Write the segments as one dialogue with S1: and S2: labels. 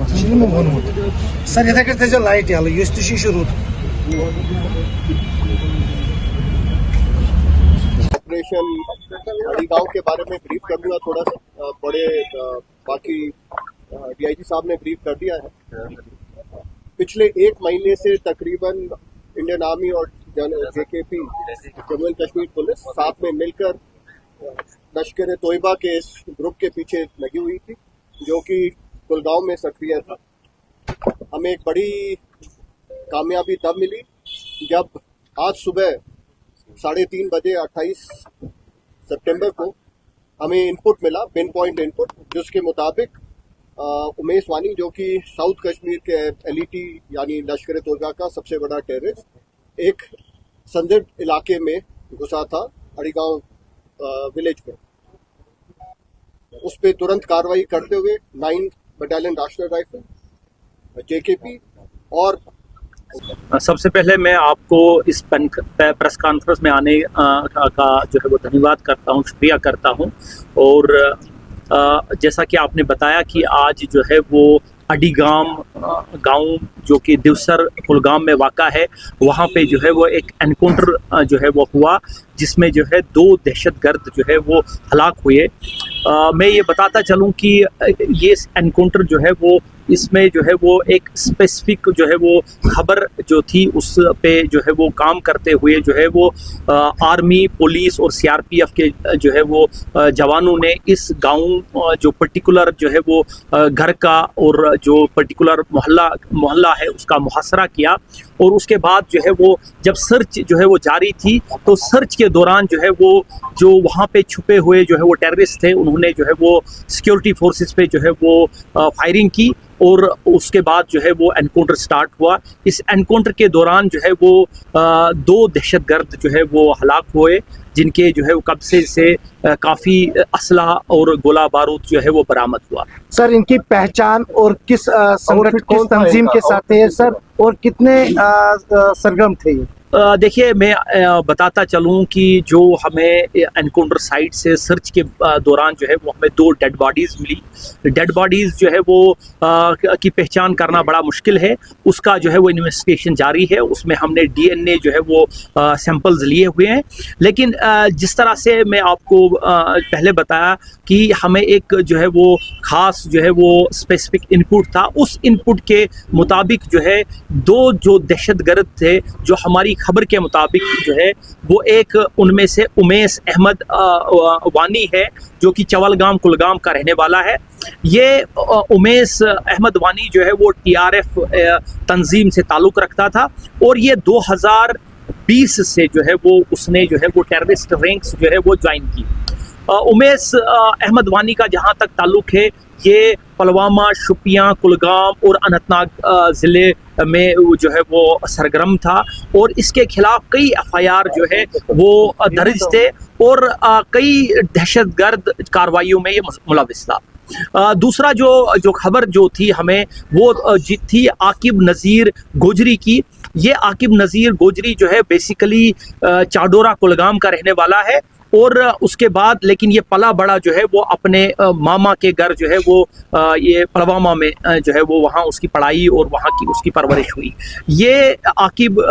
S1: Şimdi वोनमुत sir इथे कर त्याच्या लाईट आलं युस तुझी शुरू
S2: ऑपरेशन गांव के बारे में ब्रीफ कर दूंगा थोड़ा सा बड़े बाकी डीआईजी साहब ने ब्रीफ कर दिया है। पिछले एक महीने से तकरीबन इंडियन आर्मी और JKP Jammu and Kashmir police साथ में मिलकर लश्कर तोयबा के इस ग्रुप के पीछे लगी हुई थी जो कि कुलगांव में सक्रिय था। हमें एक बड़ी कामयाबी तब मिली जब आज सुबह 3:30 बजे 28 सितंबर को हमें इनपुट मिला, पिन पॉइंट इनपुट, जिसके मुताबिक उमेश वानी जो कि साउथ कश्मीर के एलईटी यानी लश्कर तोयबा का सबसे बड़ा टेररिस्ट एक संदिग्ध इलाके में घुसा था अड़ीगांव विलेज में। उस पर तुरंत कार्रवाई करते हुए 9 बटालियन राष्ट्रीय राइफल, जेकेपी और
S3: सबसे पहले मैं आपको इस प्रेस कॉन्फ्रेंस में आने का जो है वो धन्यवाद करता हूँ, शुक्रिया करता हूँ। और जैसा कि आपने बताया कि आज जो है वो अडीगाम गांव जो कि दिवसर कुलगाम में वाक़ा है, वहाँ पे जो है वो एक एनकाउंटर जो है वो हुआ जिसमें जो है 2 दहशतगर्द जो है वो हलाक हुए। मैं ये बताता चलूँ कि ये एनकाउंटर जो है वो इसमें जो है वो एक स्पेसिफिक जो है वो खबर जो थी उस पे जो है वो काम करते हुए जो है वो आर्मी, पुलिस और सीआरपीएफ के जो है वो जवानों ने इस गांव जो पर्टिकुलर जो है वो घर का और जो पर्टिकुलर मोहल्ला है उसका मुहासरा किया। और उसके बाद जो है वो जब सर्च जो है वो जारी थी तो सर्च के दौरान जो है वो जो वहाँ पे छुपे हुए जो है वो टेररिस्ट थे उन्होंने जो है वो सिक्योरिटी फोर्सेस पे जो है वो फायरिंग की और उसके बाद जो है वो एनकाउंटर स्टार्ट हुआ। इस एनकाउंटर के दौरान जो है वो 2 दहशतगर्द जो है वो हलाक हुए जिनके जो है वो कब्जे से काफ़ी असलहा और गोला बारूद जो है वो बरामद हुआ।
S1: सर इनकी पहचान और किस संगठन किस तंजीम के साथ है सर और कितने सरगर्म थे ये?
S3: देखिए मैं बताता चलूं कि जो हमें एनकाउंटर साइट से सर्च के दौरान जो है वो हमें 2 डेड बॉडीज़ मिली। डेड बॉडीज़ जो है वो की पहचान करना बड़ा मुश्किल है, उसका जो है वो इन्वेस्टिगेशन जारी है। उसमें हमने डीएनए जो है वो सैंपल्स लिए हुए हैं। लेकिन जिस तरह से मैं आपको पहले बताया कि हमें एक जो है वो ख़ास जो है वो स्पेसिफिक इनपुट था, उस इनपुट के मुताबिक जो है 2 जो दहशतगर्द थे जो हमारी खबर के मुताबिक जो है वो एक उनमें से उमेश अहमद वानी है जो कि चवलगाम कुलगाम का रहने वाला है। ये उमेश अहमद वानी जो है वो टीआरएफ तंजीम से ताल्लुक़ रखता था और ये 2020 से जो है वो उसने जो है वो टेररिस्ट रैंक्स जो है वो ज्वाइन की। उमेश अहमद वानी का जहाँ तक ताल्लुक़ है ये पुलवामा, शुपियाँ, कुलगाम और अनंतनाग ज़िले में जो है वो सरगर्म था और इसके खिलाफ कई एफआईआर जो है वो दर्ज थे और कई दहशतगर्द कार्रवाइयों में ये मुलविस था। दूसरा जो खबर जो थी हमें वो थी आकिब नज़ीर गोजरी की। ये आकिब नज़ीर गोजरी जो है बेसिकली चाडोरा कुलगाम का रहने वाला है और उसके बाद लेकिन ये पला बड़ा जो है वो अपने मामा के घर जो है वो ये पुलवामा में जो है वो वहाँ उसकी पढ़ाई और वहाँ की उसकी परवरिश हुई। ये आकिब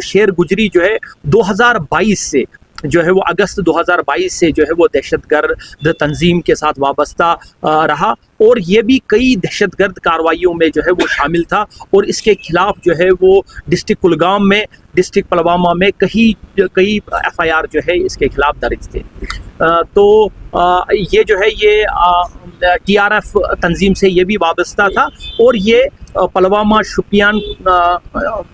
S3: शेर गुजरी जो है 2022 से जो है वो अगस्त 2022 से जो है वो दहशतगर्द तंजीम के साथ वाबस्ता रहा और ये भी कई दहशतगर्द कार्रवाइयों में जो है वो शामिल था और इसके खिलाफ जो है वो डिस्ट्रिक्ट कुलगाम में, डिस्ट्रिक्ट पुलवामा में कई एफआईआर जो है इसके खिलाफ दर्ज थे। तो ये जो है ये टीआरएफ तंजीम से ये भी वाबस्ता था और ये पुलवामा, शुपियान,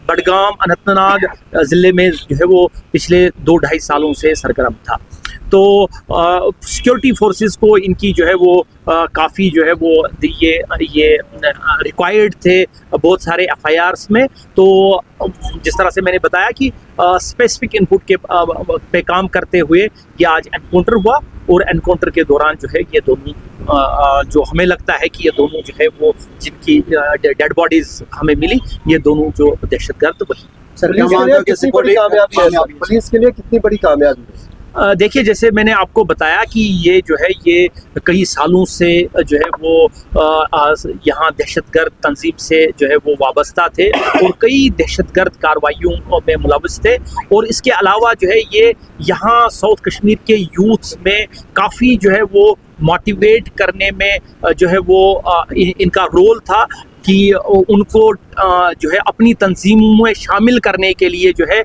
S3: बडगाम, अनंतनाग ज़िले में जो है वो पिछले 2-2.5 सालों से सरगर्म था। तो सिक्योरिटी फोर्सेस को इनकी जो है वो काफ़ी जो है वो ये रिक्वायर्ड थे बहुत सारे एफआईआर्स में। तो जिस तरह से मैंने बताया कि स्पेसिफिक इनपुट के पे काम करते हुए ये आज एनकाउंटर हुआ और एनकाउंटर के दौरान जो है ये दोनों जो हमें लगता है कि ये दोनों जो है वो जिनकी डेड बॉडीज हमें मिली ये दोनों जो दहशतगर्द वही।
S2: पुलिस के लिए कितनी बड़ी कामयाबी है?
S3: देखिए, जैसे मैंने आपको बताया कि ये जो है ये कई सालों से जो है वो यहाँ दहशतगर्द तंजीम से जो है वो वाबस्ता थे और कई दहशतगर्द कार्रवाइयों में मुलविस थे। और इसके अलावा जो है ये यहाँ साउथ कश्मीर के यूथ्स में काफ़ी जो है वो मोटिवेट करने में जो है वो इनका रोल था कि उनको जो है अपनी तंजीमों में शामिल करने के लिए जो है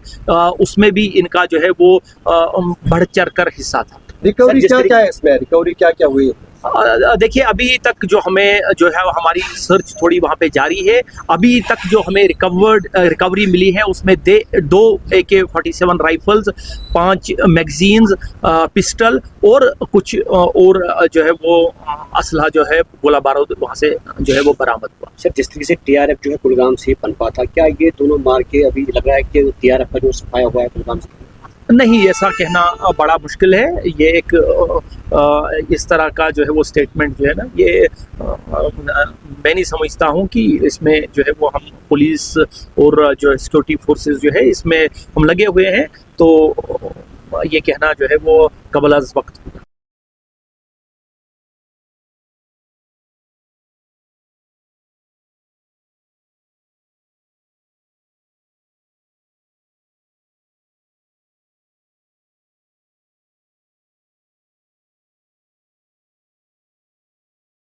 S3: उसमें भी इनका जो है वो बढ़ चढ़ कर हिस्सा था।
S4: रिकवरी क्या क्या है इसमें, रिकवरी क्या क्या हुई?
S3: देखिए, अभी तक जो हमें जो है हमारी सर्च थोड़ी वहाँ पे जारी है। अभी तक जो हमें रिकवरी मिली है उसमें 2 AK-47 राइफल्स, 5 मैगजीन्स, पिस्टल और कुछ और जो है वो असलहा जो है गोला बारूद वहाँ से जो है वो बरामद हुआ।
S4: सर, जिस तरीके से TRF जो है कुलगाम से पनपा था, क्या ये दोनों मार के अभी लग रहा है कि TRF का जो सफाया हुआ है कुलगाम से?
S3: नहीं, ऐसा कहना बड़ा मुश्किल है। ये एक इस तरह का जो है वो स्टेटमेंट जो है ना, ये मैं नहीं समझता हूँ कि इसमें जो है वो हम पुलिस और जो सिक्योरिटी फोर्सेस जो है इसमें हम लगे हुए हैं, तो ये कहना जो है वो कबल अज़ वक्त।